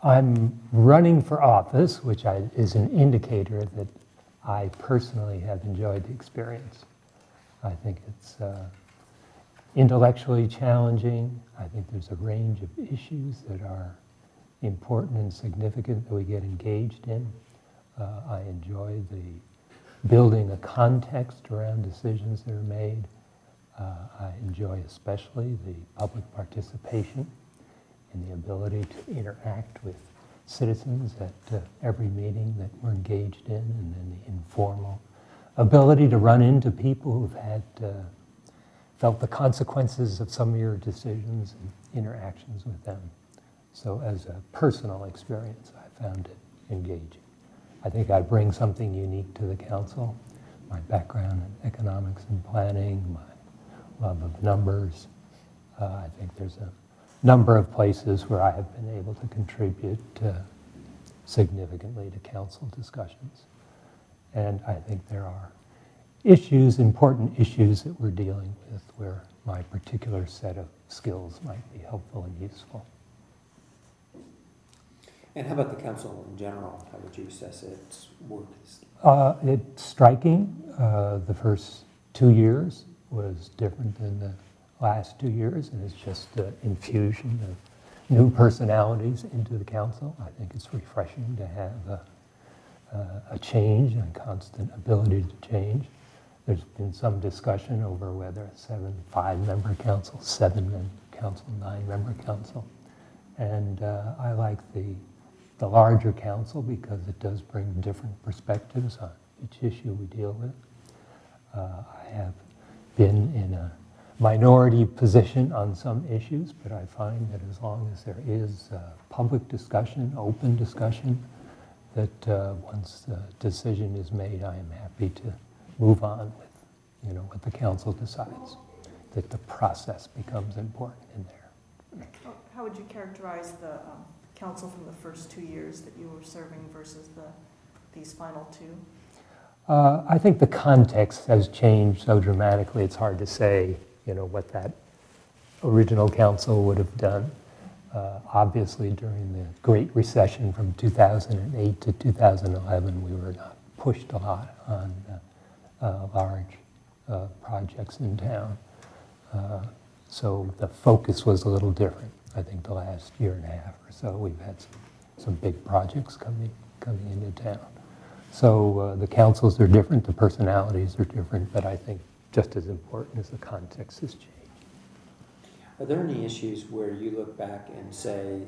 I'm running for office, which is an indicator that I personally have enjoyed the experience. I think it's intellectually challenging. I think there's a range of issues that are important and significant that we get engaged in. I enjoy the building a context around decisions that are made. I enjoy especially the public participation and the ability to interact with citizens at every meeting that we're engaged in, and then the informal ability to run into people who've had felt the consequences of some of your decisions and interactions with them. So as a personal experience, I found it engaging. I think I bring something unique to the council, my background in economics and planning, my love of numbers. I think there's a number of places where I have been able to contribute significantly to council discussions. And I think there are issues, important issues that we're dealing with where my particular set of skills might be helpful and useful. And how about the council in general? How would you assess its work? It's striking. The first 2 years was different than the last 2 years, and it's just the infusion of new personalities into the council. I think it's refreshing to have a change and constant ability to change. There's been some discussion over whether 5-member council, 7-member council, 9-member council. And I like the larger council because it does bring different perspectives on each issue we deal with. I have been in a minority position on some issues, but I find that as long as there is public discussion, open discussion, that once the decision is made, I am happy to move on with what the council decides, that the process becomes important in there. How would you characterize the council from the first 2 years that you were serving versus these final 2? I think the context has changed so dramatically, it's hard to say what that original council would have done. Obviously, during the Great Recession from 2008 to 2011, we were not pushed a lot on large projects in town. So the focus was a little different. I think the last year and a half or so, we've had some big projects coming into town. So the councils are different, the personalities are different, but I think just as important as the context has changed. Are there any issues where you look back and say,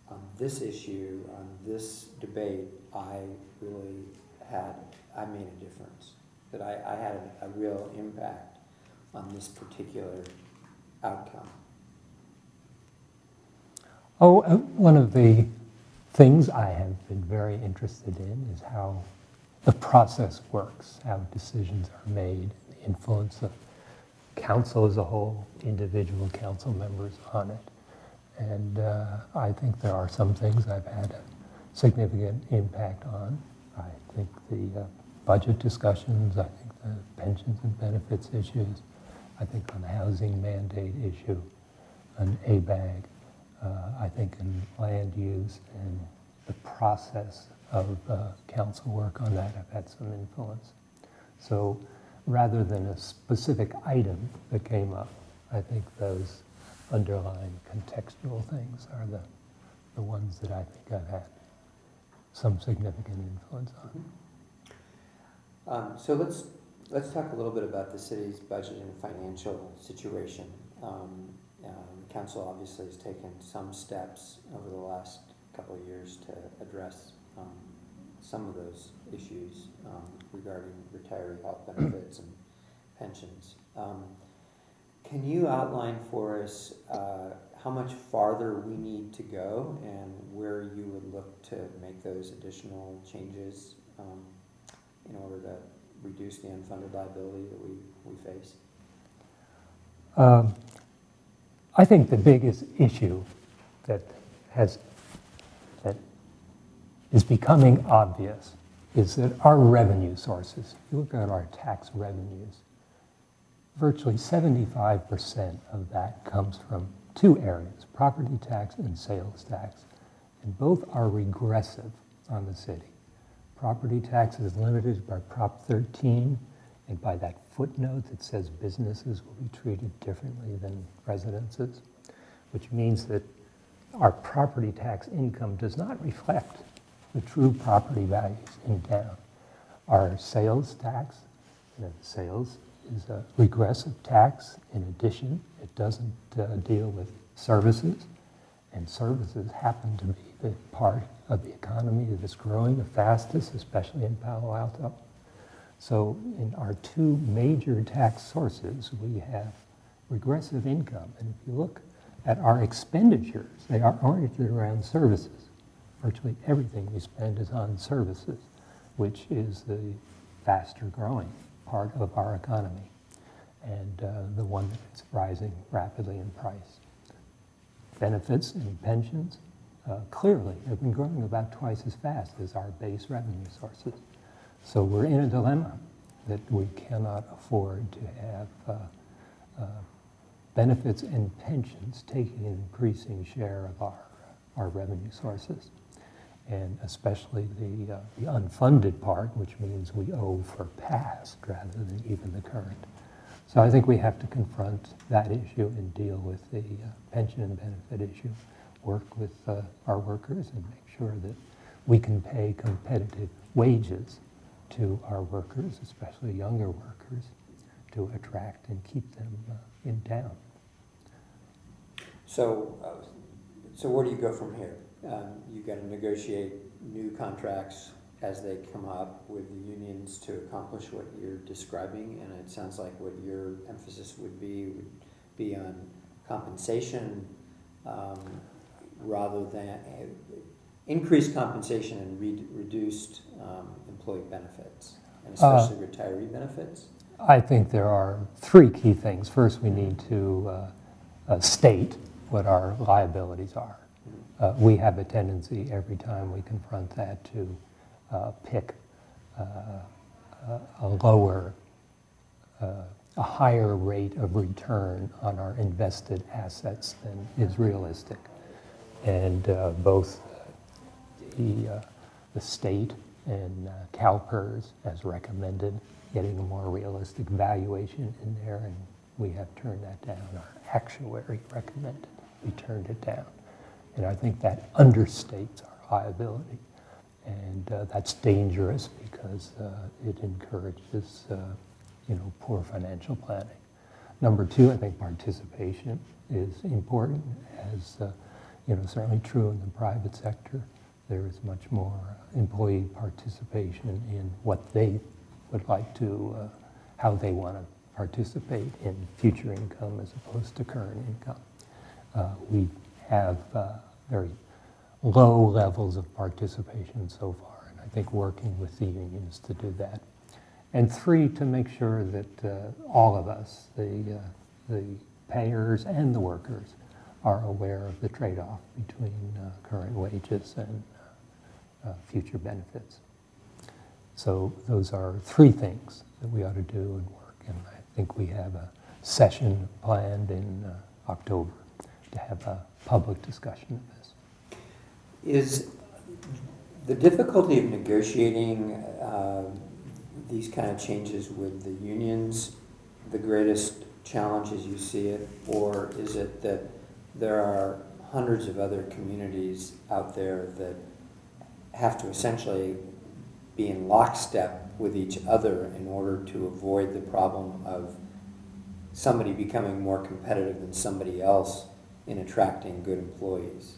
on this issue, on this debate, I made a difference, that I had a real impact on this particular outcome? One of the things I have been very interested in is how the process works, how decisions are made, the influence of council as a whole, individual council members on it. And I think there are some things I've had a significant impact on. I think the budget discussions, I think the pensions and benefits issues, I think on the housing mandate issue, on ABAG, I think in land use and the process of council work on that, I've had some influence. So rather than a specific item that came up, I think those underlying contextual things are the ones that I think I've had some significant influence on. So let's talk a little bit about the city's budget and financial situation. The council obviously has taken some steps over the last couple of years to address some of those issues regarding retiree health benefits and pensions. Can you outline for us how much farther we need to go and where you would look to make those additional changes in order to reduce the unfunded liability that we face? I think the biggest issue that is becoming obvious is that our revenue sources, if you look at our tax revenues, virtually 75% of that comes from two areas, property tax and sales tax. and both are regressive on the city. Property tax is limited by Prop 13 and by that footnote that says businesses will be treated differently than residences, which means that our property tax income does not reflect the true property values in town. Our sales tax, sales is a regressive tax. In addition, it doesn't deal with services, and services happen to be the part of the economy that is growing the fastest, especially in Palo Alto. So in our two major tax sources, we have regressive income. And if you look at our expenditures, they are oriented around services. Virtually everything we spend is on services, which is the faster growing part of our economy, and the one that's rising rapidly in price. Benefits and pensions clearly have been growing about twice as fast as our base revenue sources. So we're in a dilemma that we cannot afford to have benefits and pensions taking an increasing share of our revenue sources, and especially the unfunded part, which means we owe for past rather than even the current. So I think we have to confront that issue and deal with the pension and benefit issue, work with our workers and make sure that we can pay competitive wages to our workers, especially younger workers, to attract and keep them in town. So where do you go from here? You've got to negotiate new contracts as they come up with the unions to accomplish what you're describing, and it sounds like what your emphasis would be on compensation rather than increased compensation and reduced employee benefits, and especially retiree benefits? I think there are three key things. First, we need to state what our liabilities are. We have a tendency every time we confront that to pick a higher rate of return on our invested assets than is realistic. And both the state and CalPERS has recommended getting a more realistic valuation in there, and we have turned that down. Our actuary recommended we turned it down. And I think that understates our liability. And that's dangerous because it encourages poor financial planning. Number two, I think participation is important, as certainly true in the private sector. There is much more employee participation in what they would like to, how they want to participate in future income as opposed to current income. We have very low levels of participation so far, and I think working with the unions to do that. And three, to make sure that all of us, the payers and the workers, are aware of the trade-off between current wages and future benefits. So those are three things that we ought to do and work, and I think we have a session planned in October to have a public discussion of this. Is the difficulty of negotiating these kind of changes with the unions the greatest challenge as you see it, or is it that there are hundreds of other communities out there that have to essentially be in lockstep with each other in order to avoid the problem of somebody becoming more competitive than somebody else in attracting good employees?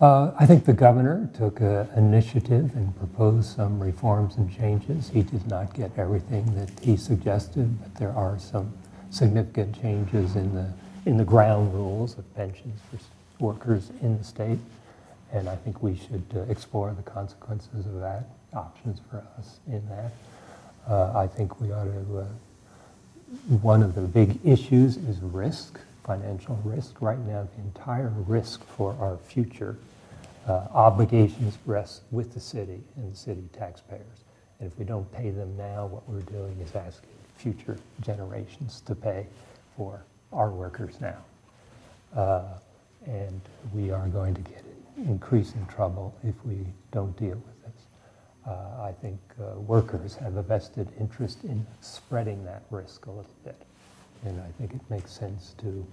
I think the governor took an initiative and proposed some reforms and changes. He did not get everything that he suggested, but there are some significant changes in the ground rules of pensions for workers in the state, and I think we should explore the consequences of that, options for us in that. I think we ought to, one of the big issues is risk, financial risk. Right now, the entire risk for our future obligations rest with the city and the city taxpayers. And if we don't pay them now, what we're doing is asking future generations to pay for our workers now. and we are going to get in increasing trouble if we don't deal with this. I think workers have a vested interest in spreading that risk a little bit, and I think it makes sense to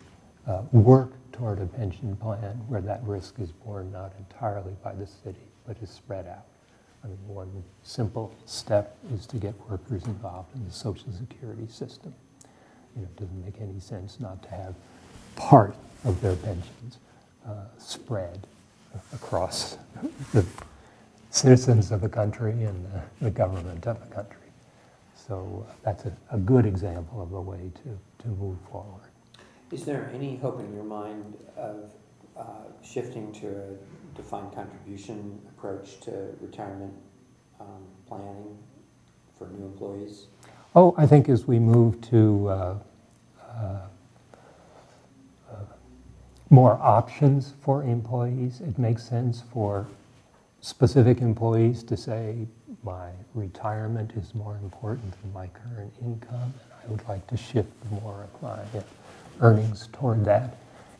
work toward a pension plan where that risk is borne not entirely by the city, but is spread out. I mean, one simple step is to get workers involved in the Social Security system. You know, it doesn't make any sense not to have part of their pensions spread across the citizens of the country and the government of the country. So that's a good example of a way to move forward. Is there any hope in your mind of shifting to a defined contribution approach to retirement planning for new employees? Oh, I think as we move to more options for employees, it makes sense for specific employees to say, my retirement is more important than my current income, and I would like to shift more of my earnings toward that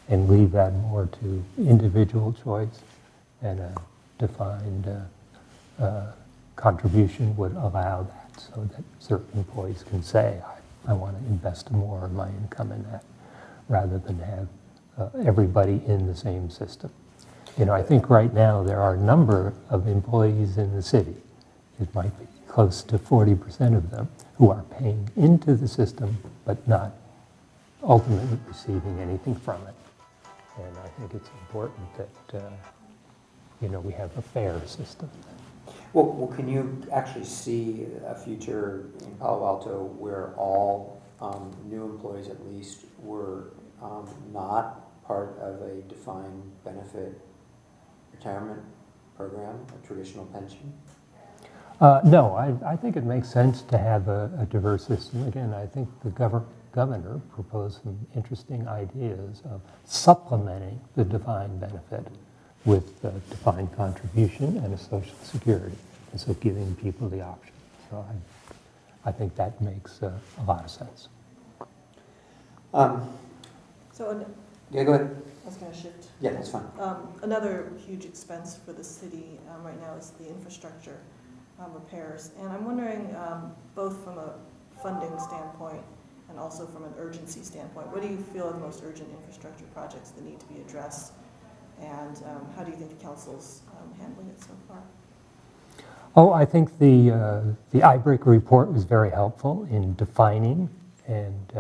and leave that more to individual choice, and a defined contribution would allow that, so that certain employees can say, I want to invest more of my income in that, rather than have everybody in the same system. You know, I think right now there are a number of employees in the city, it might be close to 40% of them, who are paying into the system but not ultimately receiving anything from it. And I think it's important that, you know, we have a fair system. Well, can you actually see a future in Palo Alto where all new employees, at least, were not part of a defined benefit retirement program, a traditional pension? No, I think it makes sense to have a diverse system. Again, I think the governor proposed some interesting ideas of supplementing the defined benefit with defined contribution and a Social Security, and so giving people the option. So I think that makes a lot of sense. Yeah, go ahead. I was going to shift. Yeah, that's fine. Another huge expense for the city right now is the infrastructure repairs. And I'm wondering, both from a funding standpoint and also from an urgency standpoint, what do you feel are the most urgent infrastructure projects that need to be addressed? And how do you think the council's handling it so far? Oh, I think the iBreak report was very helpful in defining and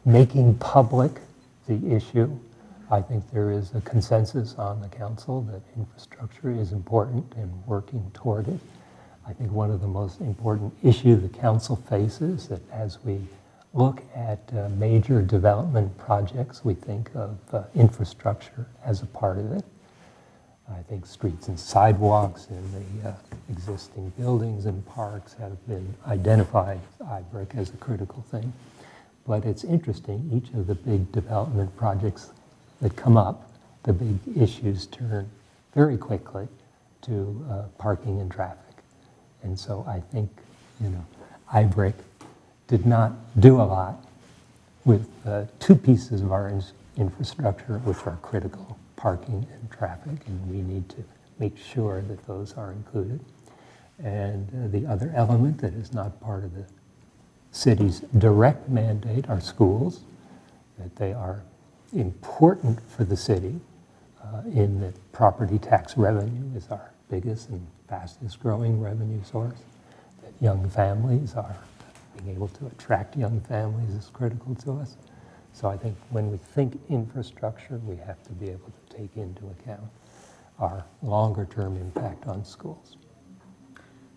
making public the issue. I think there is a consensus on the council that infrastructure is important and working toward it. I think one of the most important issues the council faces, that as we look at major development projects, we think of infrastructure as a part of it. I think streets and sidewalks in the existing buildings and parks have been identified by iBreak as a critical thing. But it's interesting, each of the big development projects that come up, the big issues turn very quickly to parking and traffic. And so I think, you know, iBreak did not do a lot with two pieces of our infrastructure, which are critical, parking and traffic, and we need to make sure that those are included. And the other element that is not part of the city's direct mandate are schools, that they are important for the city in that property tax revenue is our biggest and fastest growing revenue source, that young families are, being able to attract young families is critical to us. So I think when we think infrastructure, we have to be able to take into account our longer term impact on schools.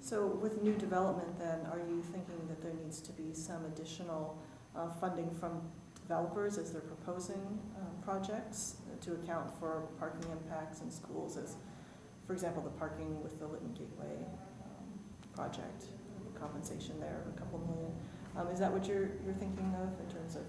So with new development then, are you thinking that there needs to be some additional funding from developers as they're proposing projects to account for parking impacts in schools, as, for example, the parking with the Lytton Gateway project, compensation there of $2 million. Is that what you're thinking of in terms of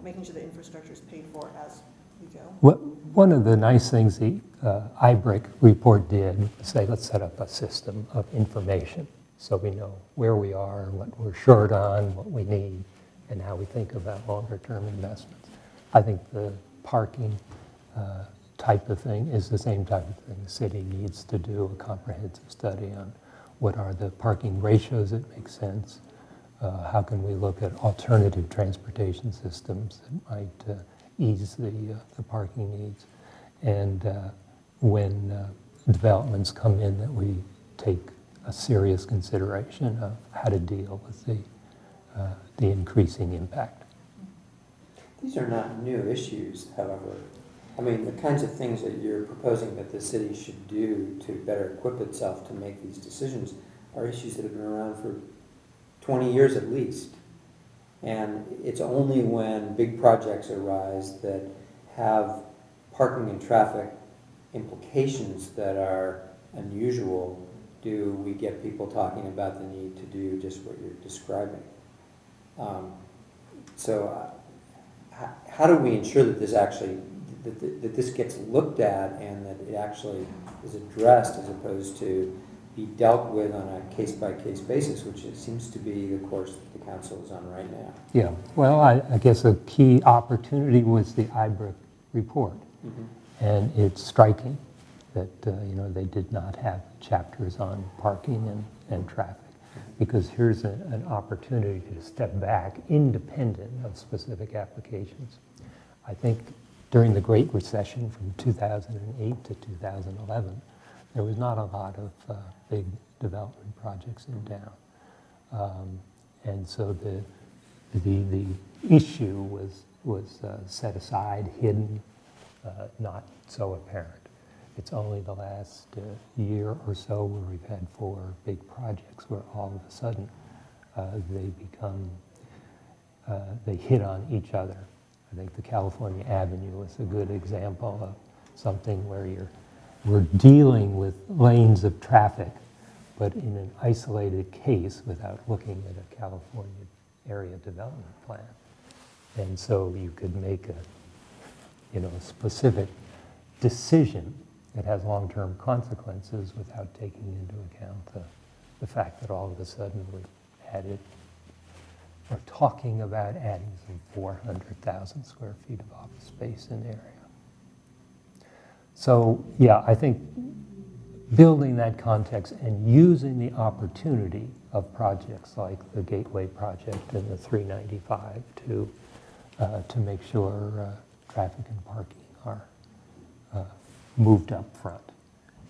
making sure the infrastructure is paid for as we go? Well, one of the nice things the iBreak report did was say, let's set up a system of information so we know where we are, what we're short on, what we need, and how we think about longer term investments. I think the parking type of thing is the same type of thing. The city needs to do a comprehensive study on what are the parking ratios that make sense. How can we look at alternative transportation systems that might ease the parking needs? And when developments come in, that we take a serious consideration of how to deal with the increasing impact. These are not new issues, however. I mean, the kinds of things that you're proposing that the city should do to better equip itself to make these decisions are issues that have been around for 20 years at least. And it's only when big projects arise that have parking and traffic implications that are unusual do we get people talking about the need to do just what you're describing. How do we ensure that this actually, that this gets looked at and that it actually is addressed as opposed to be dealt with on a case-by-case basis, which it seems to be the course that the council is on right now? Yeah, well, I guess a key opportunity was the IBRIC report. Mm-hmm. And it's striking that they did not have chapters on parking and traffic, because here's an opportunity to step back independent of specific applications. I think during the Great Recession from 2008 to 2011, there was not a lot of big development projects in town. And so the issue was set aside, hidden, not so apparent. It's only the last year or so where we've had 4 big projects where all of a sudden they hit on each other. I think the California Avenue is a good example of something where we're dealing with lanes of traffic, but in an isolated case without looking at a California area development plan. And so you could make a specific decision that has long-term consequences without taking into account the fact that all of a sudden we're talking about adding some 400,000 square feet of office space in the area. So yeah, I think building that context and using the opportunity of projects like the Gateway project and the 395 to make sure traffic and parking are moved up front.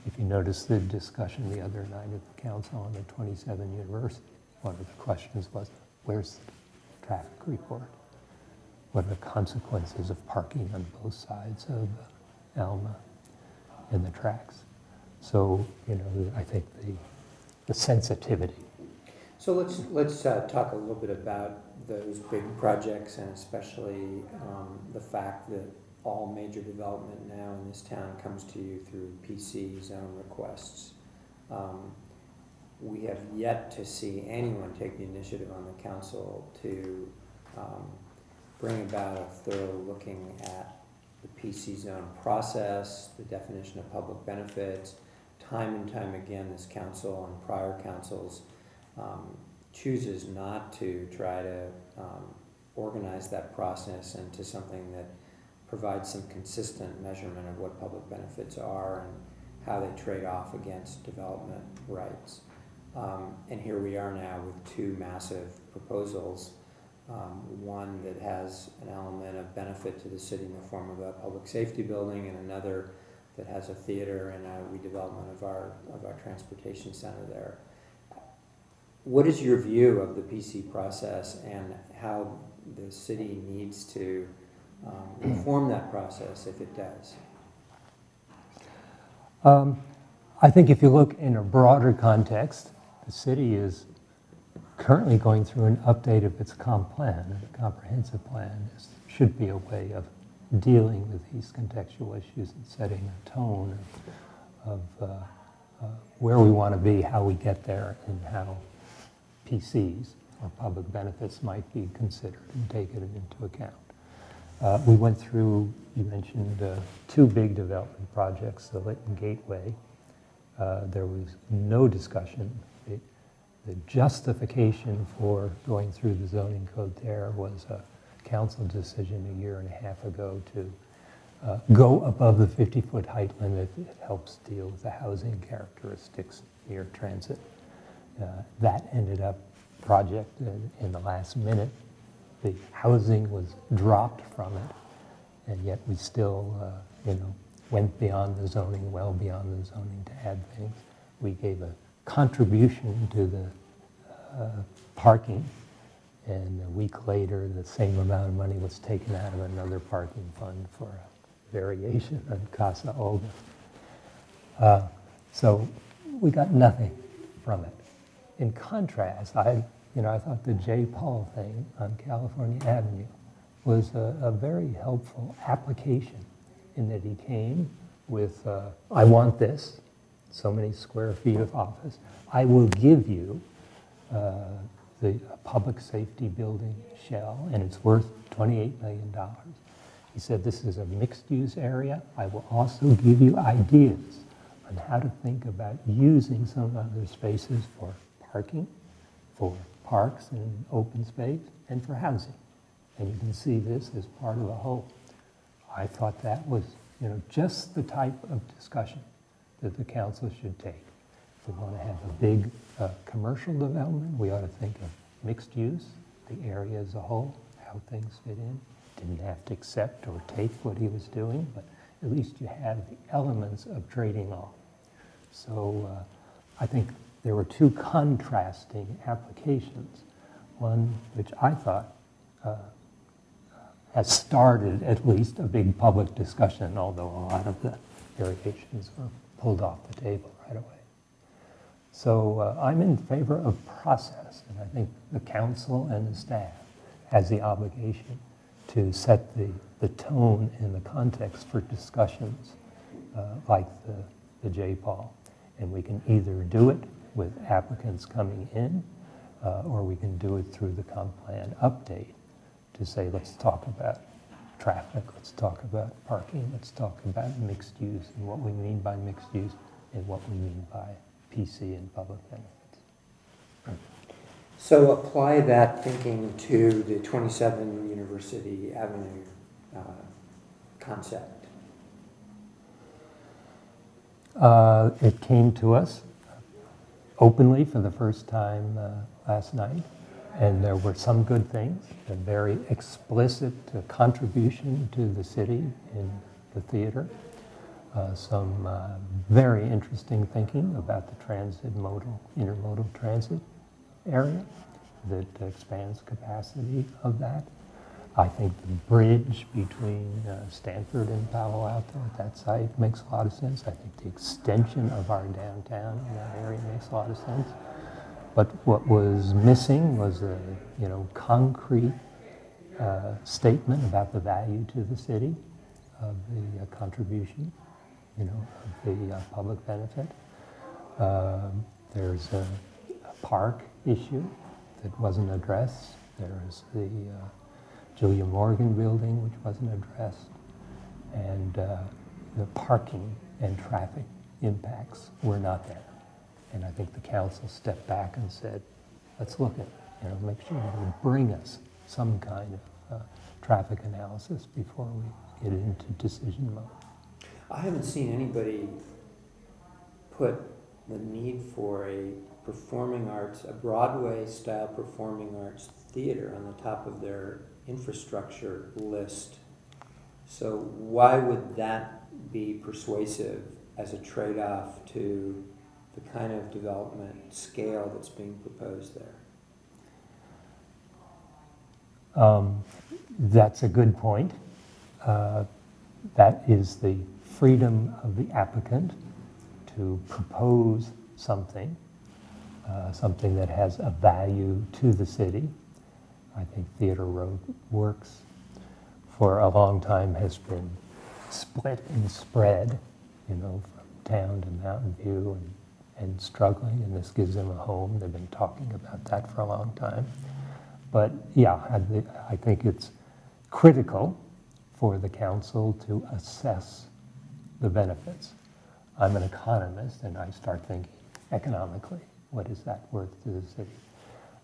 If you notice the discussion the other night at the council on the 27 University, one of the questions was, where's the traffic report? What are the consequences of parking on both sides of Alma and the tracks? So, I think the sensitivity. So let's talk a little bit about those big projects, and especially the fact that all major development now in this town comes to you through PC zone requests. We have yet to see anyone take the initiative on the council to bring about a thorough looking at the PC zone process, the definition of public benefits. Time and time again, this council and prior councils chooses not to try to organize that process into something that provides some consistent measurement of what public benefits are and how they trade off against development rights. And here we are now with 2 massive proposals, one that has an element of benefit to the city in the form of a public safety building, and another that has a theater and a redevelopment of our transportation center there. What is your view of the PC process and how the city needs to reform that process if it does? I think if you look in a broader context, the city is currently going through an update of its comp plan. The comprehensive plan should be a way of dealing with these contextual issues and setting a tone of where we want to be, how we get there, and how PCs, or public benefits, might be considered and taken into account. We went through, you mentioned 2 big development projects, the Lytton Gateway. There was no discussion. The justification for going through the zoning code there was a council decision a year and a half ago to go above the 50-foot height limit. It helps deal with the housing characteristics near transit. That ended up project in the last minute. The housing was dropped from it, and yet we still, went beyond the zoning, well beyond the zoning to add things. We gave a contribution to the parking, and a week later, the same amount of money was taken out of another parking fund for a variation on Casa Olga. So we got nothing from it. In contrast, I thought the J. Paul thing on California Avenue was a very helpful application in that he came with, I want this, so many square feet of office. I will give you the public safety building shell, and it's worth $28 million. He said, this is a mixed-use area. I will also give you ideas on how to think about using some other spaces for parking, for parks and open space, and for housing. And you can see this as part of the whole. I thought that was, just the type of discussion that the council should take. If we want to have a big commercial development, we ought to think of mixed use, the area as a whole, how things fit in. Didn't have to accept or take what he was doing, but at least you have the elements of trading off. So I think there were two contrasting applications. One, which I thought has started at least a big public discussion, although a lot of the variations were pulled off the table right away. So I'm in favor of process, and I think the council and the staff has the obligation to set the tone and the context for discussions like the J. Paul. And we can either do it with applicants coming in, or we can do it through the comp plan update to say, let's talk about traffic, let's talk about parking, let's talk about mixed use and what we mean by mixed use and what we mean by PC and public benefits. So apply that thinking to the 27 University Avenue concept. It came to us openly for the first time last night, and there were some good things, a very explicit contribution to the city in the theater, some very interesting thinking about the intermodal transit area that expands capacity of that. I think the bridge between Stanford and Palo Alto at that site makes a lot of sense. I think the extension of our downtown in that area makes a lot of sense. But what was missing was a concrete statement about the value to the city of the contribution, of the public benefit. There's a park issue that wasn't addressed. There's the Julia Morgan building, which wasn't addressed, and the parking and traffic impacts were not there. And I think the council stepped back and said, let's look at, make sure you bring us some kind of traffic analysis before we get into decision mode. I haven't seen anybody put the need for a performing arts, a Broadway-style performing arts theater on the top of their infrastructure list. So why would that be persuasive as a trade-off to the kind of development scale that's being proposed there? That's a good point. That is the freedom of the applicant to propose something, something that has a value to the city. I think Theater Road Works for a long time has been split and spread, from town to Mountain View and struggling, and this gives them a home. They've been talking about that for a long time. But yeah, I think it's critical for the council to assess the benefits. I'm an economist, and I start thinking economically, what is that worth to the city?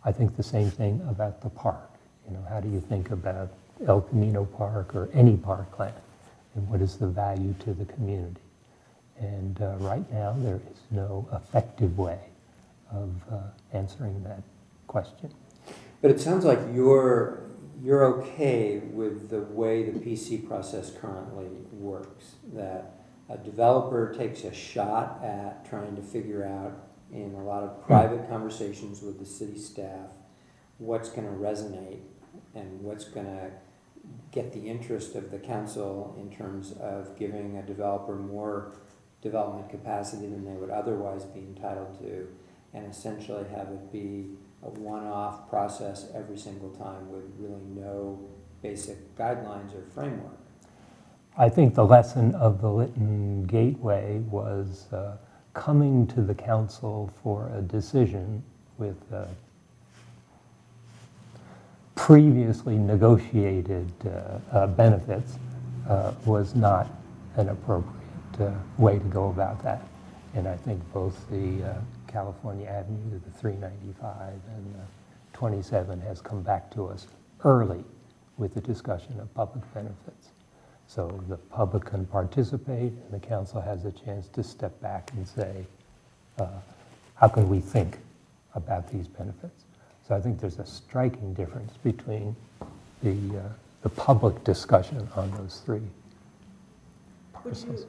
I think the same thing about the park. You know, how do you think about El Camino Park or any parkland, and what is the value to the community? And right now, there is no effective way of answering that question. But it sounds like you're okay with the way the PC process currently works, that a developer takes a shot at trying to figure out in a lot of private conversations with the city staff what's going to resonate and what's going to get the interest of the council in terms of giving a developer more development capacity than they would otherwise be entitled to, and essentially have it be a one-off process every single time with really no basic guidelines or framework. I think the lesson of the Lytton Gateway was coming to the council for a decision with previously negotiated benefits was not an appropriate way to go about that. And I think both the California Avenue, the 395 and the 27 has come back to us early with the discussion of public benefits. So the public can participate and the council has a chance to step back and say, how can we think about these benefits? So I think there's a striking difference between the public discussion on those three parcels.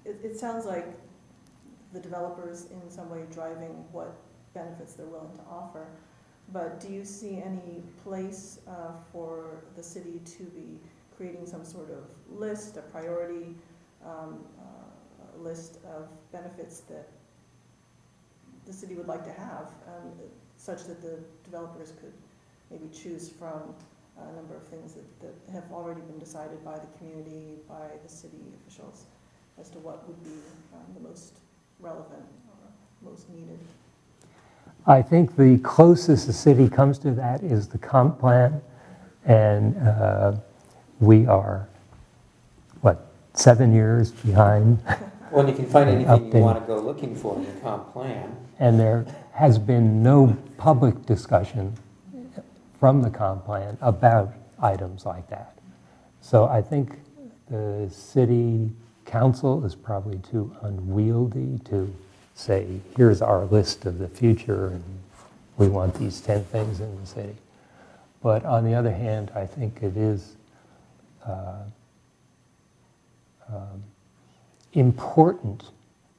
It sounds like the developers in some way driving what benefits they're willing to offer, but do you see any place for the city to be creating some sort of list, a priority list of benefits that the city would like to have, such that the developers could maybe choose from a number of things that have already been decided by the community, by the city officials, as to what would be the most relevant or most needed? I think the closest the city comes to that is the comp plan, and we are, 7 years behind? Well, you can find anything you want to go looking for in the comp plan. And there has been no public discussion from the comp plan about items like that. So I think the city council is probably too unwieldy to say, here's our list of the future and we want these 10 things in the city. But on the other hand, I think it is important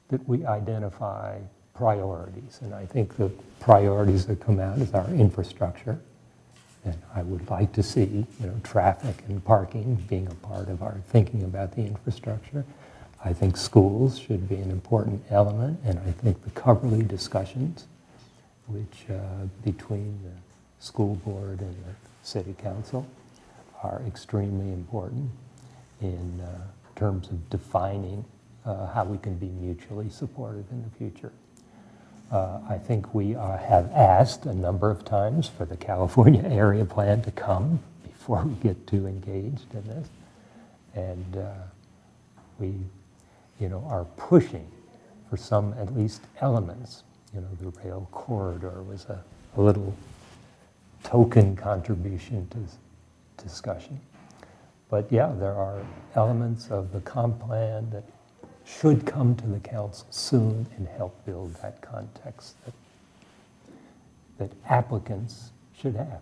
that we identify priorities. And I think the priorities that come out is our infrastructure. And I would like to see, traffic and parking being a part of our thinking about the infrastructure. I think schools should be an important element, and I think the Coverly discussions, which between the school board and the city council, are extremely important in terms of defining how we can be mutually supportive in the future. I think we have asked a number of times for the California area plan to come before we get too engaged in this. And we are pushing for some, at least elements. The rail corridor was a little token contribution to discussion. But yeah, there are elements of the comp plan that should come to the council soon and help build that context that applicants should have.